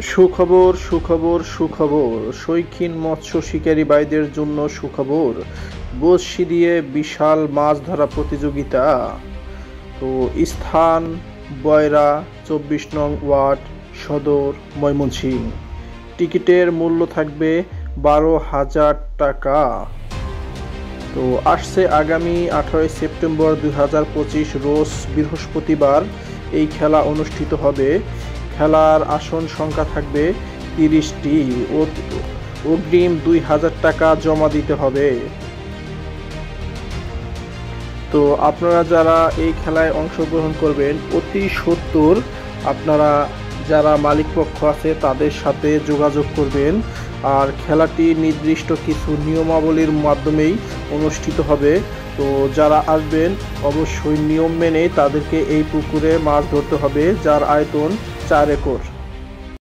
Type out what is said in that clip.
সুখবর সুখবর সুখবর, শৌখিন মৎস্য শিকারী ভাইদের জন্য সুখবর। বড়শি দিয়ে বিশাল মাছ ধরা প্রতিযোগিতা। তো স্থান বয়রা 24 নং ওয়ার্ড, সদর, ময়মনসিংহ। টিকিটের মূল্য থাকবে 12,000 টাকা। তো আসছে আগামী 18 সেপ্টেম্বর 2025 রোজ বৃহস্পতিবার এই খেলা অনুষ্ঠিত হবে। খেলার আসন সংখ্যা থাকবে 30টি। অগ্রিম 2,000 টাকা জমা দিতে হবে। তো আপনারা যারা এই খেলায় অংশগ্রহণ করবেন, অতি সত্বর আপনারা যারা মালিকপক্ষ আছে তাদের সাথে যোগাযোগ করবেন। আর খেলাটি নির্দিষ্ট কিছু নিয়মাবলীর মাধ্যমেই অনুষ্ঠিত হবে। তো যারা আসবেন অবশ্যই নিয়ম মেনে তাদেরকে এই পুকুরে মাছ ধরতে হবে, যার আয়তন 4 একর।